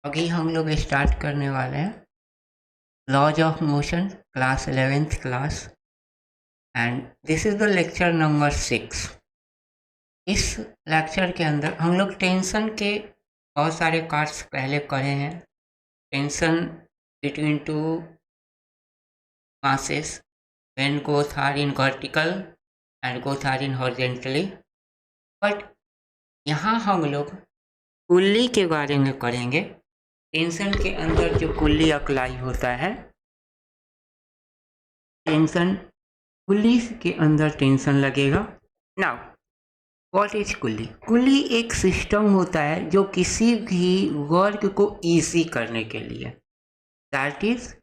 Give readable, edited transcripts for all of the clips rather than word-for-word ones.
अभी हम लोग स्टार्ट करने वाले हैं laws of motion class 11th class and this is the lecture number 6। इस लेक्चर के अंदर हम लोग टेंशन के बहुत सारे पार्ट्स पहले पढ़े हैं। Tension between two masses when both are in vertical and both are in horizontally, but यहाँ हम लोग कुल्ली के बारे में पढ़ेंगे। टेंशन के अंदर जो कुल्ली अप्लाई होता है, टेंशन कुल्ली के अंदर टेंशन लगेगा। नाउ व्हाट इज कुल्ली? कुल्ली एक सिस्टम होता है जो किसी भी वर्क को इजी करने के लिए, that is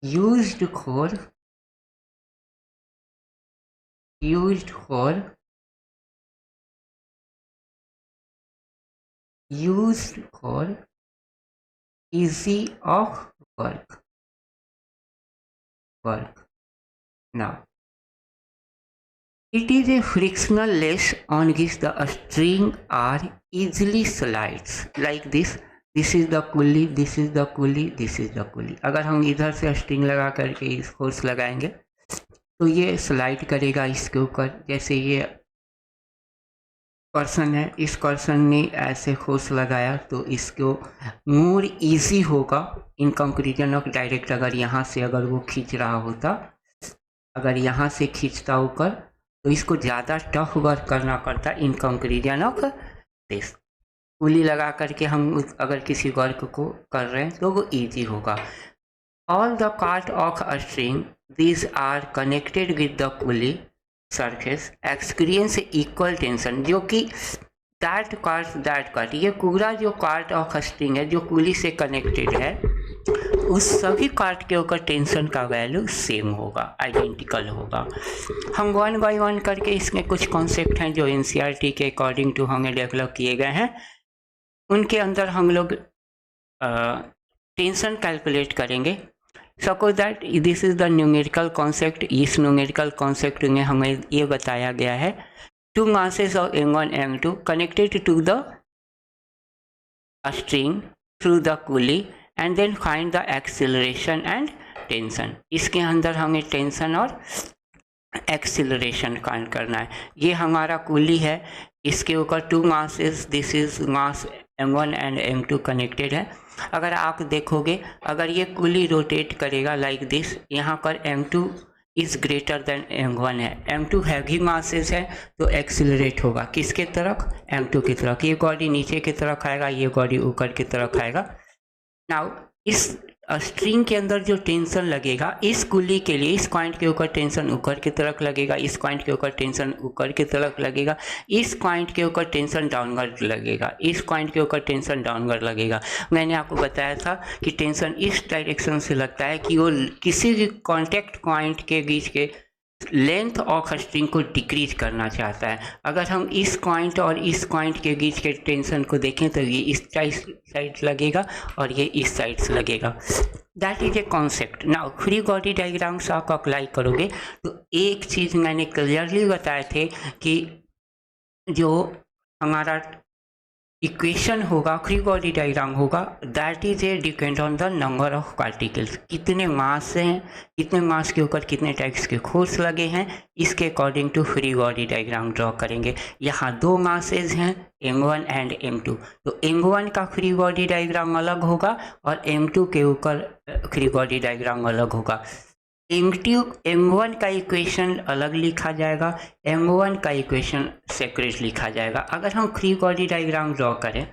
used for easy of work. Now it is a frictional lace on which the string are easily slides like this. This is the pulley, this is the pulley, this is the pulley. अगर हम इधर से string लगा करके इस force लगाएंगे तो ये स्लाइड करेगा इसके ऊपर। जैसे ये पर्सन है, इस पर्सन ने ऐसे फोर्स लगाया तो इसको मोर इजी होगा इन कंक्लूजन ऑफ डायरेक्ट। अगर यहाँ से अगर वो खींच रहा होता, अगर यहाँ से खींचता ऊपर तो इसको ज़्यादा टफ वर्क करना पड़ता इन कंक्लूजन ऑफ दिस। पुली लगा करके हम अगर किसी वर्क को कर रहे हैं तो वो इजी होगा। All the part of a string these are connected with the pulley surface experience equal tension, जो कि दैट कार्ट ये पूरा जो पार्ट ऑफ स्ट्रिंग है जो पुली से कनेक्टेड है, उस सभी कार्ट के ऊपर टेंशन का वैल्यू सेम होगा, आइडेंटिकल होगा। हम वन बाय वन करके इसमें कुछ कॉन्सेप्ट हैं जो एनसीईआरटी के अकॉर्डिंग टू हमें डेवलप किए गए हैं, उनके अंदर हम लोग टेंशन कैलकुलेट करेंगे। Suppose that this is the numerical concept. इस न्यूमेरिकल कॉन्सेप्ट में हमें ये बताया गया है two masses of M1 M2 connected to the string through the pulley and then find the acceleration and tension. इसके अंदर हमें टेंशन और एक्सीलरेशन फाइंड करना है। ये हमारा पुली है, इसके ऊपर two masses, this is mass M1 and M2 connected है। अगर आप देखोगे, अगर ये पुली रोटेट करेगा लाइक दिस, यहाँ पर M2 is greater than M1 है, M2 हैवी मासेस है तो एक्सीलरेट होगा किसके तरफ? M2 की तरफ। ये बॉडी नीचे की तरफ आएगा, ये बॉडी ऊपर की तरफ आएगा। नाउ इस स्ट्रिंग के अंदर जो टेंशन लगेगा इस कुली के लिए, इस पॉइंट के ऊपर टेंशन ऊपर की तरफ लगेगा, इस पॉइंट के ऊपर टेंशन ऊपर की तरफ लगेगा, इस पॉइंट के ऊपर टेंशन डाउनवर्ड लगेगा, इस पॉइंट के ऊपर टेंशन डाउनवर्ड लगेगा। मैंने आपको बताया था कि टेंशन इस डायरेक्शन से लगता है कि वो किसी भी कॉन्टैक्ट पॉइंट के बीच के लेंथ ऑफ स्ट्रिंग को डिक्रीज करना चाहता है। अगर हम इस पॉइंट और इस पॉइंट के बीच के टेंशन को देखें तो ये इस साइड लगेगा और ये इस साइड से लगेगा। That is a concept. Now free body diagrams आप अप्लाई करोगे तो एक चीज़ मैंने क्लियरली बताए थे कि जो हमारा इक्वेशन होगा, फ्री बॉडी डायग्राम होगा, that is A depend on the number of particles. कितने मास हैं, कितने मास के ऊपर कितने टाइप्स के फोर्स लगे हैं, इसके according to free body diagram draw करेंगे। यहाँ दो मासेज हैं M1 एंड M2, तो M1 का फ्री बॉडी डायग्राम अलग होगा और M2 के ऊपर फ्री बॉडी डायग्राम अलग होगा। M1 का इक्वेशन अलग लिखा जाएगा, M1 का इक्वेशन सेपरेट लिखा जाएगा। अगर हम फ्री बॉडी डायग्राम ड्रॉ करें,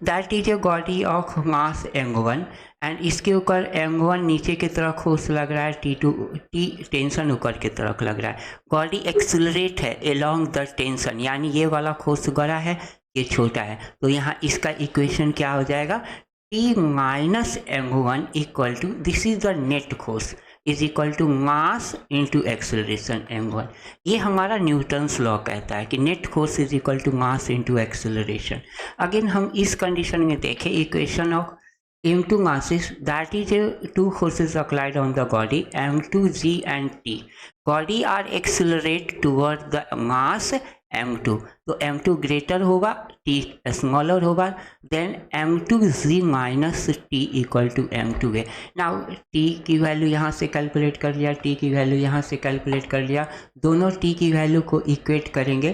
that is a body of mass M1 and इसके ऊपर M1 नीचे की तरफ फोर्स लग रहा है, T टेंशन ऊपर की तरफ लग रहा है। बॉडी एक्सिलरेट है अलोंग द टेंशन, यानी ये वाला फोर्स बड़ा है, ये छोटा है, तो यहाँ इसका इक्वेशन क्या हो जाएगा? T minus M1 equal to, this is the net force, is equal to mass into acceleration M1। ये हमारा न्यूटन्स लॉ कहता है कि net force is equal to mass into acceleration. Again हम इस कंडीशन में देखें equation of M2 masses, that is two forces applied on the body M2G and T. Body are accelerate toward the mass m2, तो m2 greater होगा, t smaller होगा, then m2z minus t equal to m2 है। Now t की value यहाँ से calculate कर लिया, t की वैल्यू यहाँ से कैलकुलेट कर लिया, दोनों t की वैल्यू को इक्वेट करेंगे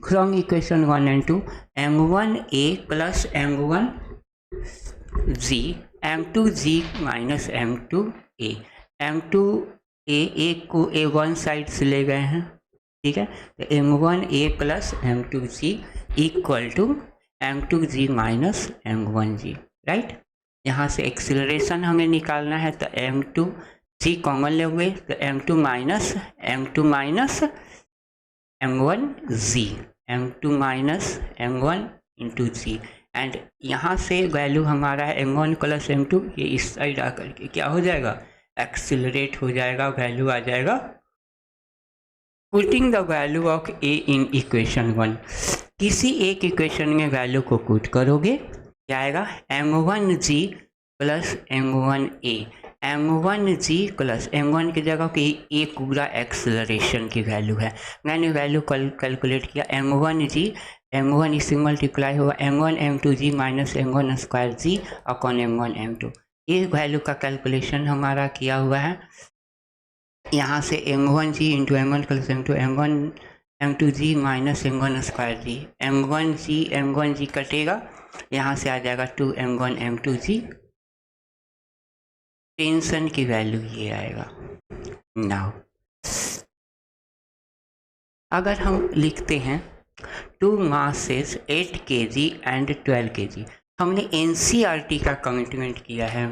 from equation 1 and 2, m1a plus m1z, m2z minus m2a, m2a को a1 साइड से ले गए हैं, ठीक है, तो m1a plus m2z equal to m2z minus m1z, right. यहाँ से एक्सिलरेशन हमें निकालना है, तो m2z कॉमन लोगे तो m2 minus m1z, m2 minus m1 into z, and यहाँ से वैल्यू हमारा है m1 प्लस m2, ये इस साइड आकर के क्या हो जाएगा, एक्सिलरेट हो जाएगा, वैल्यू आ जाएगा, putting the value of a in equation 1, किसी एक इक्वेशन में वैल्यू को पुट करोगे क्या आएगा, m1g plus m1a, m1g plus m1 की जगह कि a पूरा एक्सेलरेशन की वैल्यू है, मैंने वैल्यू कैलकुलेट किया, m1 इससे मल्टीप्लाई हुआ m1 m2g minus m1 square g upon m1 m2, ये वैल्यू का कैलकुलेशन हमारा किया हुआ है। यहाँ से m1g into m1 plus m2, m1 m2g minus m1 square g, m1g कटेगा, यहाँ से आ जाएगा 2m1 m2g, टेंशन की वैल्यू ये आएगा। नाउ अगर हम लिखते हैं 2 masses 8 kg एंड 12 kg, हमने NCERT का कमिटमेंट किया है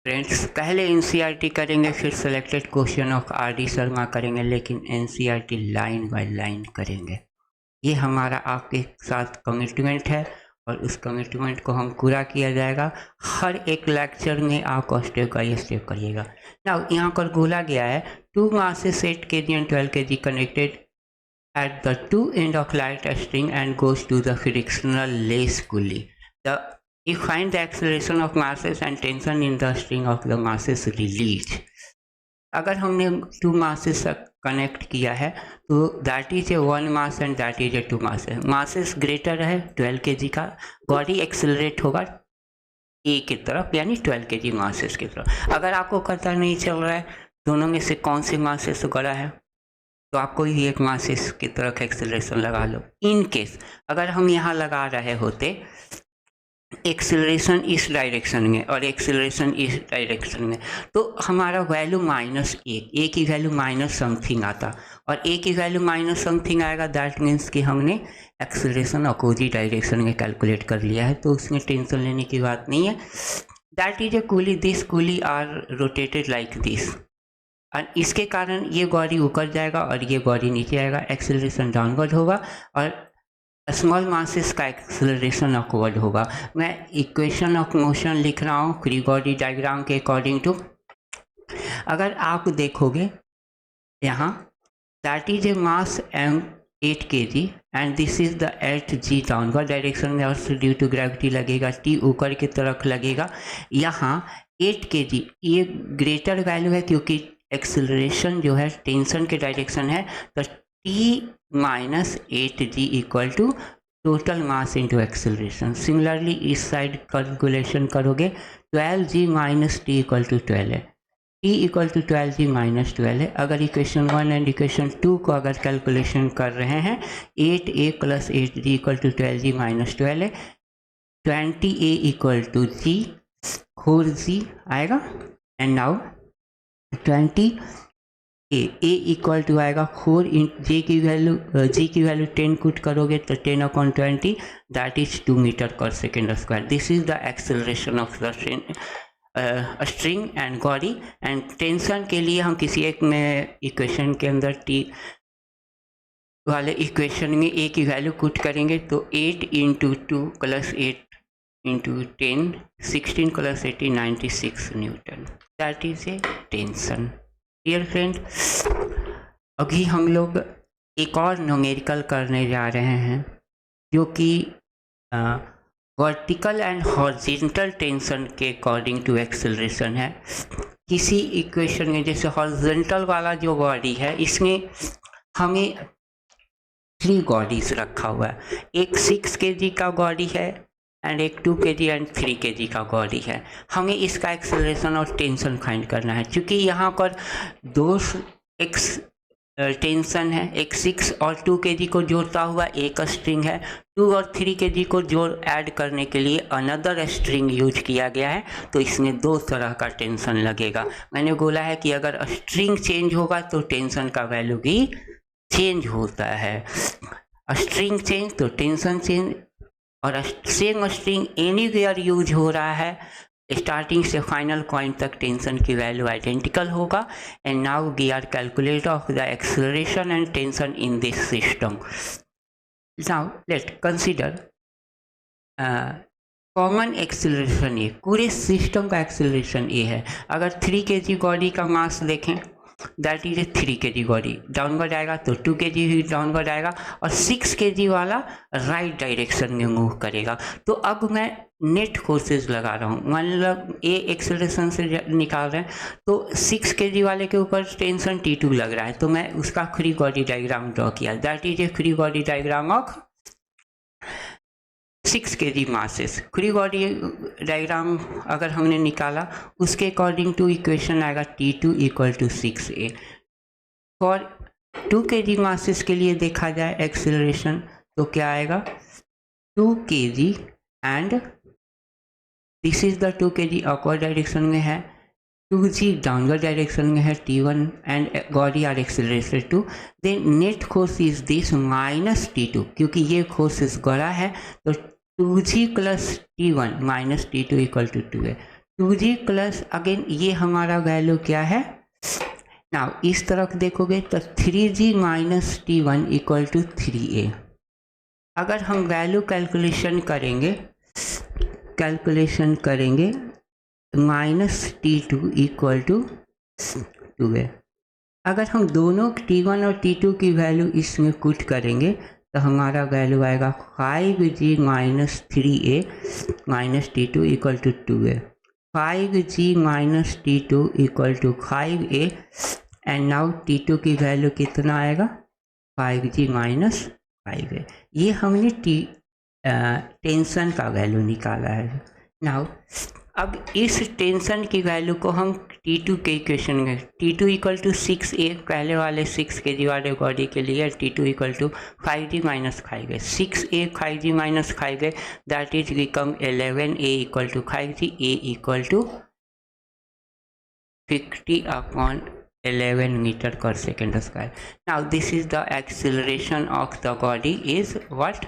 फ्रेंड्स, पहले NCERT करेंगे फिर selected question of RD Sharma करेंगे, लेकिन NCERT लाइन बाय लाइन करेंगे, ये हमारा आपके साथ कमिटमेंट है और उस कमिटमेंट को हम पूरा किया जाएगा। हर एक लेक्चर में आपको स्टेप बाय स्टेप करिएगा। नाउ यहाँ पर बोला गया है 2 masses 8 kg and 12 kg connected at the two end of light string and goes to the frictional lace pulley. You find the acceleration of masses and tension in the string of the masses released. अगर हमने 2 masses connect किया है तो that is A 1 mass and that is ए 2 मास है, masses greater है 12 kg का, body accelerate होगा ए की तरफ यानी 12 kg मासेस की तरफ। अगर आपको पता नहीं चल रहा है दोनों में से कौन से मासेस बड़ा है तो आप कोई भी एक मासेस की तरफ एक्सेलरेशन लगा लो। इन केस अगर हम यहाँ लगा रहे होते एक्सेलरेशन इस डायरेक्शन में और एक्सेलरेशन इस डायरेक्शन में तो हमारा वैल्यू -1, ए की वैल्यू माइनस समथिंग आता, और ए की वैल्यू माइनस समथिंग आएगा, दैट मीन्स कि हमने एक्सेलरेशन अपोजिट डायरेक्शन में कैलकुलेट कर लिया है, तो उसमें टेंशन लेने की बात नहीं है। That is a pulley, this pulley are rotated like this, और इसके कारण ये बॉडी ऊपर जाएगा और ये बॉडी नीचे आएगा, एक्सेलरेशन डाउनवर्ड होगा और स्मॉल मासेस का एक्सेलरेशन अपवर्ड होगा। मैं इक्वेशन ऑफ मोशन लिख रहा हूँ फ्री बॉडी डायग्राम के अकॉर्डिंग टू। अगर आप देखोगे यहाँ that is A mass m8 kg and this is the 8g downward direction में, और ड्यू टू ग्रेविटी लगेगा, t ऊपर की तरफ लगेगा। यहाँ 8 kg ये ग्रेटर वैल्यू है क्योंकि एक्सेलरेशन जो है टेंशन के डायरेक्शन है, तो t minus 8g equal to total mass into acceleration. Similarly इस साइड कैलकुलेशन करोगे 12g minus T equal to 12 है, t equal to 12g minus 12 है। अगर इक्वेशन 1 एंड इक्वेशन 2 को अगर कैलकुलेशन कर रहे हैं 8a plus 8g equal to 12g minus 12 है, 20a equal to g 4g आएगा, and now 20 a equal to आएगा 4 इन जे की वैल्यू जी की वैल्यू 10 पुट करोगे तो 10/20 that is 2 metre per second square. This is the acceleration of the string and body. And tension के लिए हम किसी एक में इक्वेशन के अंदर टी वाले इक्वेशन में ए की वैल्यू पुट करेंगे तो 8 × 2 + 8 × 10 16 + 18 96 newton, that is a tension. Dear friend, अभी हम लोग एक और न्यूमेरिकल करने जा रहे हैं जो कि वर्टिकल एंड हॉरिजॉन्टल टेंशन के अकॉर्डिंग टू एक्सेलरेशन है। किसी इक्वेशन में जैसे हॉरिजॉन्टल वाला जो बॉडी है इसमें हमें 3 गॉडीज रखा हुआ है, एक 6 kg का गॉडी है एंड एक 2 kg एंड 3 kg का गॉडी है। हमें इसका एक्सेलरेशन और टेंशन फाइंड करना है। क्योंकि यहाँ पर दो टेंशन है, एक 6 और 2 kg को जोड़ता हुआ एक स्ट्रिंग है, 2 और 3 kg को जोड़ ऐड करने के लिए अनदर स्ट्रिंग यूज किया गया है, तो इसमें 2 तरह का टेंशन लगेगा। मैंने बोला है कि अगर स्ट्रिंग चेंज होगा तो टेंशन का वैल्यू भी चेंज होता है। स्ट्रिंग चेंज तो टेंशन चेंज, और सेम स्ट्रिंग एनीवेयर यूज हो रहा है, स्टार्टिंग से फाइनल पॉइंट तक टेंशन की वैल्यू आइडेंटिकल होगा। And now we are calculate of the acceleration and tension in this system. Now let consider common acceleration a, पूरे system का एक्सेलरेशन ए है। अगर 3 kg बॉडी का मास देखें, that is A 3 kg body, downward आएगा तो 2 kg ही downward आएगा, और 6 kg वाला राइट डायरेक्शन में मूव करेगा। तो अब मैं नेट फोर्सेस लगा रहा हूँ, मतलब ए एक्सेलरेशन से निकाल रहे हैं, तो 6 kg वाले के ऊपर टेंशन T2 लग रहा है, तो मैं उसका फ्री बॉडी डायग्राम ड्रॉ किया। That is a free body diagram of 6 kg masses. Free body diagram अगर हमने निकाला, उसके अकॉर्डिंग टू इक्वेशन आएगा T2 equal to 6a। For 2 kg masses के लिए देखा जाए एक्सेलरेशन, तो क्या आएगा, 2 kg and this is the 2 kg upward direction में है, 2g डाउनवर्ड डायरेक्शन में है, T1 and body are accelerated to, then net force is this minus T2, क्योंकि ये फोर्सेस बड़ा है, तो 2g plus T1 minus T2 equal to 2 है। 2g प्लस अगेन ये हमारा वैल्यू क्या है, नाउ इस तरफ देखोगे तो 3g minus T1 equal to 3a। अगर हम वैल्यू कैलकुलेशन करेंगे minus T2 equal to 2a। अगर हम दोनों T1 और T2 की वैल्यू इसमें पुट करेंगे तो हमारा वैल्यू आएगा 5g minus 3a minus T2 equal to 2a, 5g minus T2 equal to 5a, and now T2 की वैल्यू कितना आएगा, 5g माइनस 5a। ये हमने टेंशन का वैल्यू निकाला है। नाउ अब इस टेंशन की वैल्यू को हम T2 के इक्वेशन में, T2 इक्वल टू 6a पहले वाले 6 kg वाले बॉडी के लिए, T2 equal to 5g minus 5a, 6a 5g minus 5a, that is become 11a equal to 5g, a equal to 50/11 metre per second square. Now this is the acceleration of the body is what,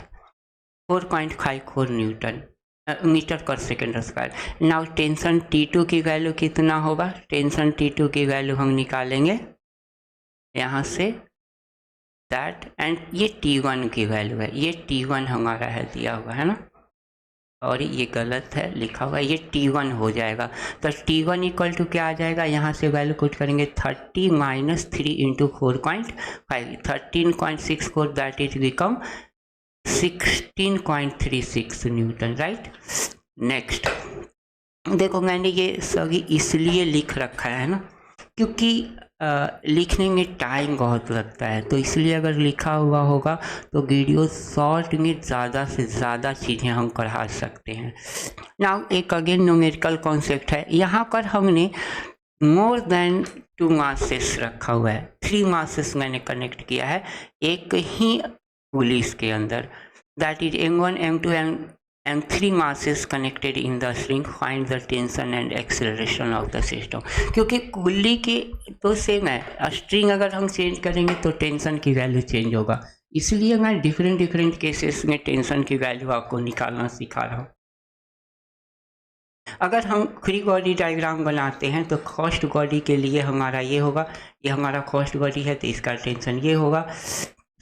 4.54 newton metre per second square. Now tension T2 की value कितना होगा, tension T2 की value हम निकालेंगे यहाँ से, that, and ये T1 की वैल्यू है, ये T1 हमारा है दिया हुआ है ना, और ये गलत है लिखा हुआ है, ये T1 हो जाएगा। तो T1 इक्वल टू क्या आ जाएगा, यहाँ से वैल्यू पुट करेंगे 30 minus 3 into 4.5, 13.64, that is become 16.36 Newton, right. Next देखो, मैंने ये सभी इसलिए लिख रखा है ना, क्योंकि लिखने में टाइम बहुत लगता है, तो इसलिए अगर लिखा हुआ होगा तो वीडियो शॉर्ट में ज़्यादा से ज़्यादा चीज़ें हम पढ़ा सकते हैं। नाउ एक अगेन न्यूमेरिकल कॉन्सेप्ट है, यहाँ पर हमने मोर देन 2 मासेस रखा हुआ है, 3 मासेस मैंने कनेक्ट किया है एक ही पुलिस के अंदर, that is M1 M2 M3 masses connected in the string, find the tension and acceleration of the system। क्योंकि कुल्ली के तो सेम है, स्ट्रिंग अगर हम चेंज करेंगे तो टेंशन की वैल्यू चेंज होगा, इसलिए मैं डिफरेंट केसेस में टेंशन की वैल्यू आपको निकालना सिखा रहा हूँ। अगर हम फ्री बॉडी डायग्राम बनाते हैं तो फर्स्ट बॉडी के लिए हमारा ये होगा, ये हमारा फर्स्ट बॉडी है तो इसका टेंशन ये होगा,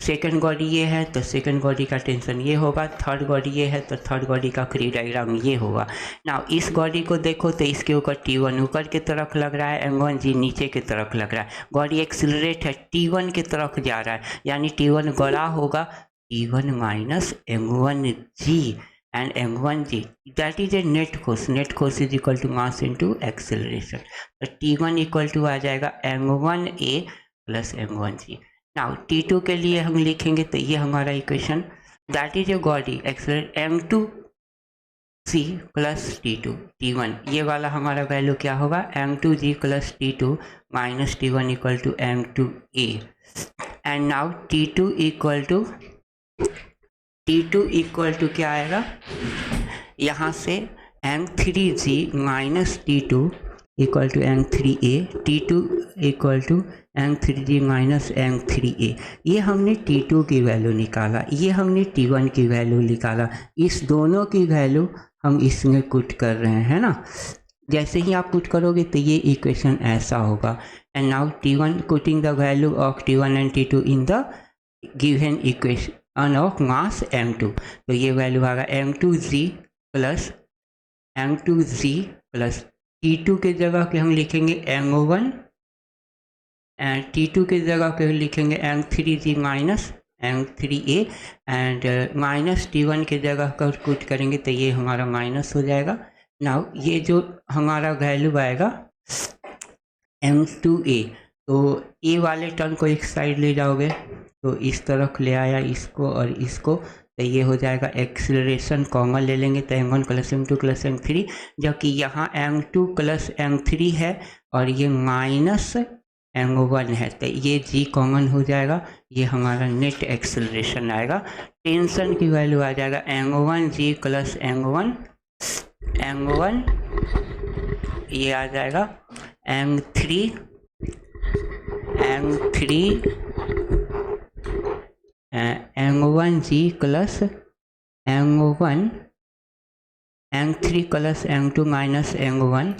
सेकंड बॉडी ये है तो सेकंड बॉडी का टेंशन ये होगा, थर्ड बॉडी ये है तो थर्ड बॉडी का फ्री डायग्राम ये होगा। नाउ इस बॉडी को देखो तो इसके ऊपर T1 ऊपर की तरफ लग रहा है, M1G नीचे की तरफ लग रहा है, बॉडी एक्सिलरेट है T1 की तरफ जा रहा है, यानी T1 बड़ा होगा, T1 minus M1G and M1G, that is a net force is equal to mass into acceleration। तो T1 इक्वल टू आ जाएगा M1A plus M1G। Now T2 के लिए हम लिखेंगे तो ये हमारा equation that is a body accelerate m2g plus T2 T1, ये वाला हमारा वैल्यू क्या होगा m2g plus T2 minus T1 equal to m2a and now T2 equal to क्या आएगा, यहाँ से m3g minus T2 equal to m3a, T2 equal to m3g minus m3a। ये हमने T2 की वैल्यू निकाला, ये हमने T1 की वैल्यू निकाला, इस दोनों की वैल्यू हम इसमें पुट कर रहे हैं ना। जैसे ही आप पुट करोगे तो ये इक्वेशन ऐसा होगा and now T1 putting the value of T1 and T2 in the given equation of mass m2, तो ये वैल्यू आएगा m2g प्लस T2 के जगह पे हम लिखेंगे m1 एंड T2 के जगह पे लिखेंगे m3g minus m3a and minus T1 के जगह पर पुट करेंगे तो ये हमारा माइनस हो जाएगा। नाउ ये जो हमारा वैल्यू आएगा m2a, तो ए वाले टर्म को एक साइड ले जाओगे तो इस तरफ ले आया इसको और इसको, तो ये हो जाएगा एक्सीलरेशन कॉमन ले लेंगे तो m1 plus m2 plus m3, जबकि यहाँ m2 प्लस m3 है और ये माइनस m1 है तो ये g कॉमन हो जाएगा, ये हमारा नेट एक्सीलरेशन आएगा। टेंशन की वैल्यू आ जाएगा m1g प्लस m1 ये आ जाएगा m3 m1g plus m3 plus m2 minus m1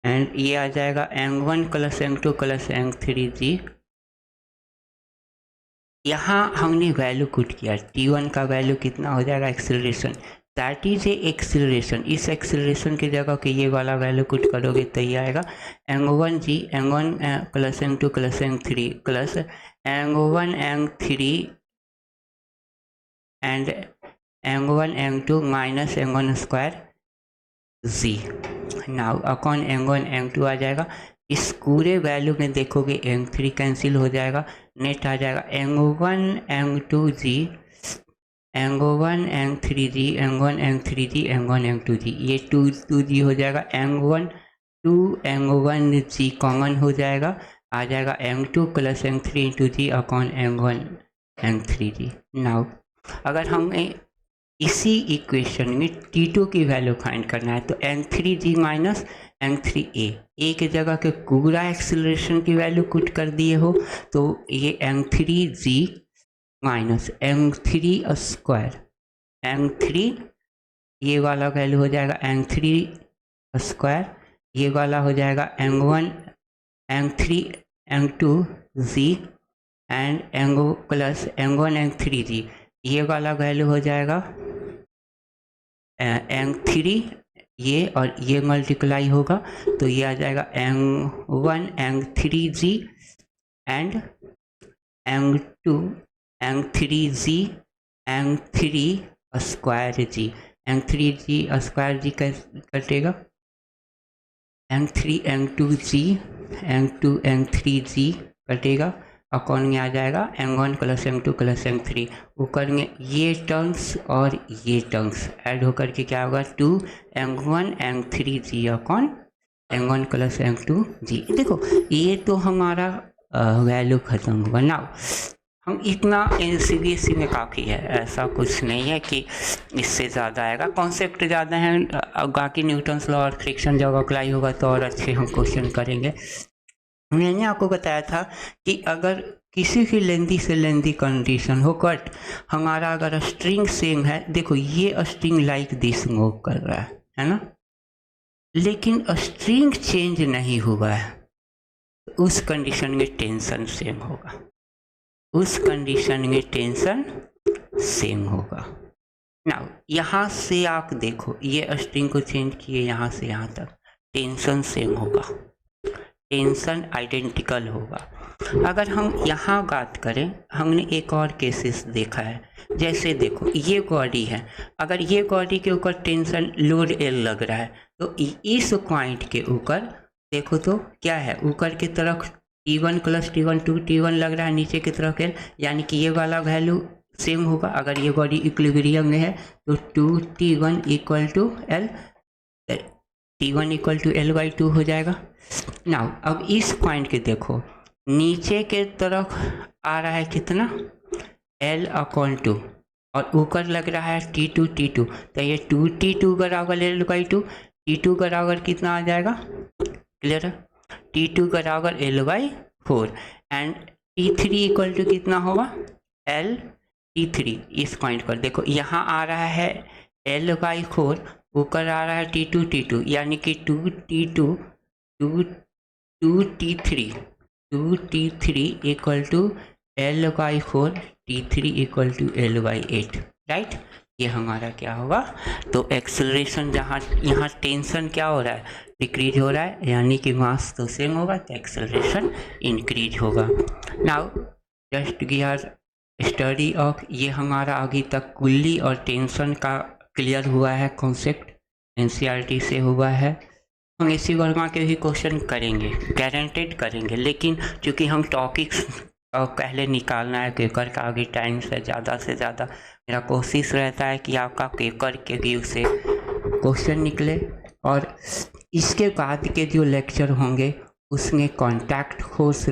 and ये आ जाएगा m1 plus m2 plus m3g। यहाँ हमने वैल्यू पुट किया, T1 का वैल्यू कितना हो जाएगा acceleration, that is A acceleration, इस एक्सीलरेशन की जगह के ये वाला वैल्यू पुट करोगे तो ये आएगा m1g m1 plus m2 plus m3 plus m1 m3 and m1 m2 minus m1 square g। Now upon m1 m2 आ जाएगा, इस पूरे वैल्यू में देखोगे m3 कैंसिल हो जाएगा, नेट आ जाएगा m1 m2g m1 m3g m1 m3g m1 m2g, ये 2g हो जाएगा, m1g कॉमन हो जाएगा, आ जाएगा m2 प्लस m3 इंटू जी अपॉन m1 m3g। नाउ अगर हमें इसी इक्वेशन में T2 की वैल्यू फाइंड करना है तो m3g माइनस m3a, ए के जगह के पूरा एक्सीलरेशन की वैल्यू पुट कर दिए हो तो ये m3g minus m3 square m3 ये वाला वैल्यू हो जाएगा m3 स्क्वायर, ये वाला हो जाएगा m1 m3 m2g and m plus m1 m3g, ये वाला वैल्यू हो जाएगा m3 ये और ये मल्टीप्लाई होगा तो ये आ जाएगा m1 m3g and m2 m3g m3 square g, m3g square g कटेगा m3 m2g m2 m3g कटेगा, अपॉन में आ जाएगा m1 plus m2 plus m3, ऊपर में ये टर्म्स और ये टर्म्स ऐड होकर के क्या होगा 2m1 m3g upon m1 plus m2g। देखो ये तो हमारा वैल्यू खत्म हुआ। नाउ हम इतना CBSE में काफ़ी है, ऐसा कुछ नहीं है कि इससे ज़्यादा आएगा, कॉन्सेप्ट ज़्यादा है, बाकी न्यूटन्स लॉ और फ्रिक्शन जब अप्लाई होगा तो और अच्छे हम क्वेश्चन करेंगे। मैंने आपको बताया था कि अगर किसी की लेंथी से लेंथी कंडीशन हो कट, हमारा अगर स्ट्रिंग सेम है, देखो ये स्ट्रिंग लाइक दिस मूव कर रहा है ना, लेकिन स्ट्रिंग चेंज नहीं हुआ है, उस कंडीशन में टेंशन सेम होगा, उस कंडीशन में टेंशन सेम होगा। नाउ यहाँ से आप देखो ये स्ट्रिंग को चेंज किए यहाँ से यहाँ तक, टेंशन सेम होगा, टेंशन आइडेंटिकल होगा। अगर हम यहाँ बात करें, हमने एक और केसेस देखा है, जैसे देखो ये बॉडी है, अगर ये बॉडी के ऊपर टेंशन लोड L लग रहा है तो इस पॉइंट के ऊपर देखो तो क्या है, ऊपर की तरफ T1 प्लस T1 2T1 लग रहा है नीचे की तरफ L, यानी कि ये वाला वैल्यू सेम होगा। अगर ये बॉडी इक्विलिब्रियम में है तो 2T1 equal to L, T1 equal to L/2 हो जाएगा। नाउ अब इस पॉइंट के देखो, नीचे के तरफ आ रहा है कितना L/2 और ऊपर लग रहा है T2, तो ये 2T2 बराबर L/2, T2 बराबर कितना आ जाएगा, क्लियर है, T2 बराबर L/4 and T3 equal to कितना होगा L/T3। इस पॉइंट पर देखो यहाँ आ रहा है L/4, ऊपर आ रहा है T2, यानी कि 2T3 equal to L/4, T3 equal to L/8, right. ये हमारा क्या होगा, तो एक्सेलरेशन जहाँ यहाँ टेंशन क्या हो रहा है, डिक्रीज हो रहा है, यानी कि मास तो सेम होगा तो एक्सेलरेशन इंक्रीज होगा। Now just gear study of, ये हमारा अभी तक कुल्ली और टेंशन का क्लियर हुआ है, कॉन्सेप्ट एनसीईआरटी से हुआ है। हम इसी वर्मा के भी क्वेश्चन करेंगे, गारंटेड करेंगे, लेकिन चूँकि हम टॉपिक्स पहले निकालना है पेपर का, अभी टाइम से ज़्यादा मेरा कोशिश रहता है कि आपका पेपर के व्यू से क्वेश्चन निकले। और इसके बाद के जो लेक्चर होंगे उसमें कॉन्टैक्ट फोर्स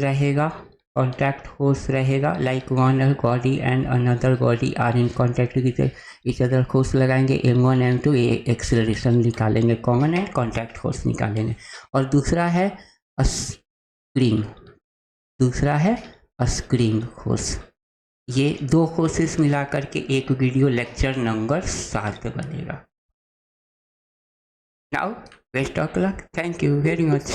रहेगा, like one body and another body are in contact with each other, force लगाएंगे M1 M2, ये एक्सेलरेशन निकालेंगे, कॉमन है कॉन्टैक्ट फोर्स निकालेंगे। और दूसरा है स्प्रिंग फोर्स। ये दो फोर्सेस मिला करके एक वीडियो लेक्चर नंबर 7 बनेगा। Now best of luck, thank you very much.